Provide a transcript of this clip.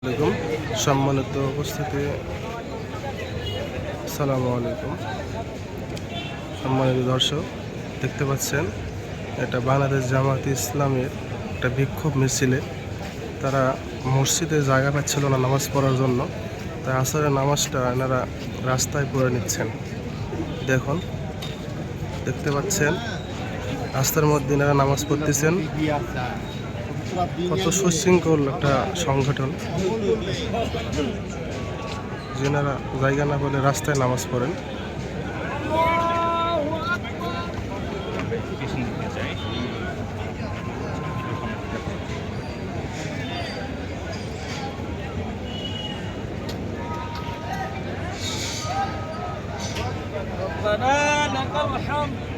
আলাইকুম সম্মানিত উপস্থিতি, আসসালামু আলাইকুম। সম্মানিত দর্শক, দেখতে পাচ্ছেন এটা বাংলাদেশ জামায়াতে ইসলামের একটা বিক্ষোভ মিছিলে তারা মসজিদে জায়গা পাচ্ছিল না নামাজ পড়ার জন্য, তাই আসরের নামাজটা এনারা রাস্তায় পড়ে নিচ্ছেন। দেখুন, দেখতে পাচ্ছেন রাস্তার মধ্যে এনারা নামাজ পড়তেছেন। কত সুশৃঙ্খল একটা সংগঠন, যেনারা জায়গা না বলে রাস্তায় নামাজ পড়েন। ربنا لك الحمد